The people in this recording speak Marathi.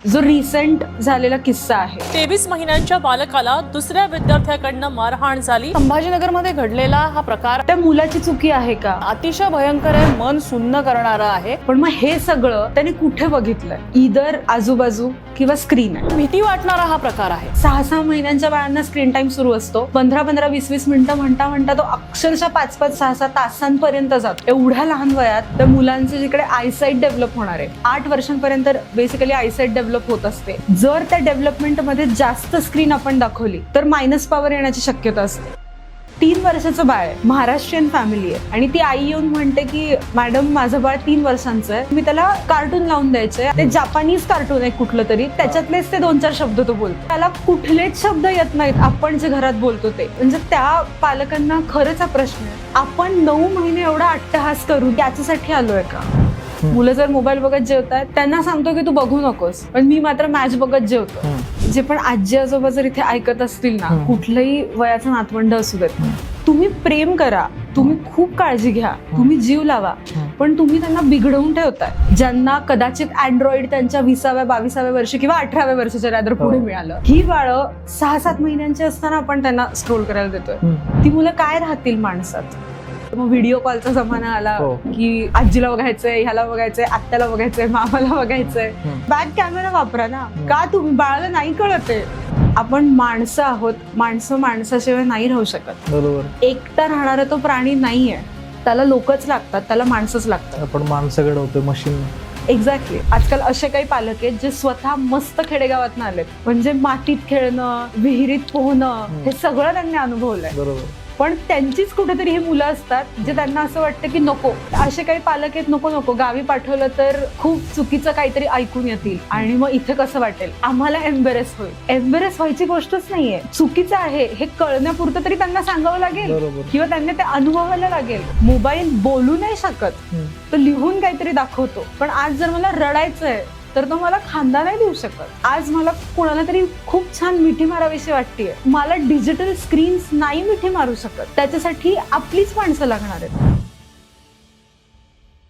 जो रिसेंट झालेला किस्सा आहे. 23 महिन्यांच्या बालकाला दुसऱ्या विद्यार्थ्याकडनं मारहाण झाली. संभाजीनगरमध्ये घडलेला हा प्रकार त्या मुलाची चुकी आहे का? अतिशय भयंकर आहे, मन सुन्न करणारा आहे. पण मग हे सगळं त्याने कुठे बघितलंय? इधर आजूबाजू किंवा स्क्रीन आहे. भीती वाटणारा हा प्रकार आहे. 6-6 महिन्यांच्या बाळांना स्क्रीन टाइम सुरू असतो. 15-15, 20-20 मिनिटं म्हणता तो अक्षरशः 5-5, 6-6 तासांपर्यंत जातो. एवढ्या लहान वयात त्या मुलांचे जिकडे आयसाईट डेव्हलप होणार आहे, 8 वर्षांपर्यंत बेसिकली आयसाईट डेव्हलप होत असते. जर त्या डेव्हलपमेंट मध्ये जास्त स्क्रीन आपण दाखवली तर मायनस पॉवर येण्याची शक्यता असते. 3 वर्षाचं बाळ आहे, महाराष्ट्रीयन फॅमिली आहे, आणि ती आई येऊन म्हणते की मॅडम माझं बाळ 3 वर्षांचं आहे, मी त्याला कार्टून लावून द्यायचंय. ते जापानीज कार्टून आहे कुठलं तरी, त्याच्यातलेच ते 2-4 शब्द तो बोलतो. त्याला कुठलेच शब्द येत नाहीत आपण जे घरात बोलतो ते. म्हणजे त्या पालकांना खरंच हा प्रश्न आहे, आपण 9 महिने एवढा अट्टहास करू त्याच्यासाठी आलोय का? मुलं जर मोबाईल बघत जेवतात त्यांना सांगतो की तू बघू नकोस, पण मी मात्र मॅच बघत जेवतो. जे पण आजी आजोबा जर इथे ऐकत असतील ना, कुठलंही वयाचं नातवंड असू देत, तुम्ही प्रेम करा, तुम्ही खूप काळजी घ्या, तुम्ही जीव लावा, पण तुम्ही त्यांना बिघडवून ठेवताय. ज्यांना कदाचित अँड्रॉइड त्यांच्या 20व्या 22व्या वर्षी किंवा 18व्या वर्षाच्या रादर पुढे मिळालं, ही बाळं 6-7 महिन्यांची असताना आपण त्यांना स्क्रोल करायला देतोय. ती मुलं काय राहतील माणसात? मग व्हिडिओ कॉलचा जमाना आला की आजीला बघायचंय, ह्याला बघायचंय, आत्याला बघायचंय, मामाला बघायचंय. बॅक कॅमेरा वापरा ना. का तुम्ही बाळाला नाही कळते? आपण माणसं आहोत, माणसं माणसाशिवाय नाही राहू शकत. बरोबर. एकटा राहणारा तो प्राणी नाहीये, त्याला लोकच लागतात, त्याला माणसंच लागतात. आपण माणसं घडवतोय मशीन. एक्झॅक्टली. आजकाल असे काही पालक आहेत जे स्वतः मस्त खेडेगावात आलेत, म्हणजे मातीत खेळणं, विहिरीत पोहणं, हे सगळं त्यांनी अनुभवलंय. बरोबर. पण त्यांचीच कुठेतरी ही मुलं असतात जे त्यांना असं वाटतं की नको. असे काही पालक आहेत, नको गावी पाठवलं तर खूप चुकीचं काहीतरी ऐकून येतील आणि मग इथे कसं वाटेल, आम्हाला एम्बेरेस होईल. एम्बेरेस व्हायची गोष्टच नाहीये. चुकीचं आहे हे कळण्यापुरतं तरी त्यांना सांगावं लागेल किंवा त्यांना ते अनुभवायला लागेल. मोबाईल बोलू नाही शकत, तो लिहून काहीतरी दाखवतो. पण आज जर मला रडायचंय तर तो मला खांदा नाही देऊ शकत. आज मला कोणाला तरी खूप छान मिठी मारावीशी वाटतेय, मला डिजिटल स्क्रीन्स नाही मिठी मारू शकत. त्याच्यासाठी आपलीच माणसं लागणार आहेत.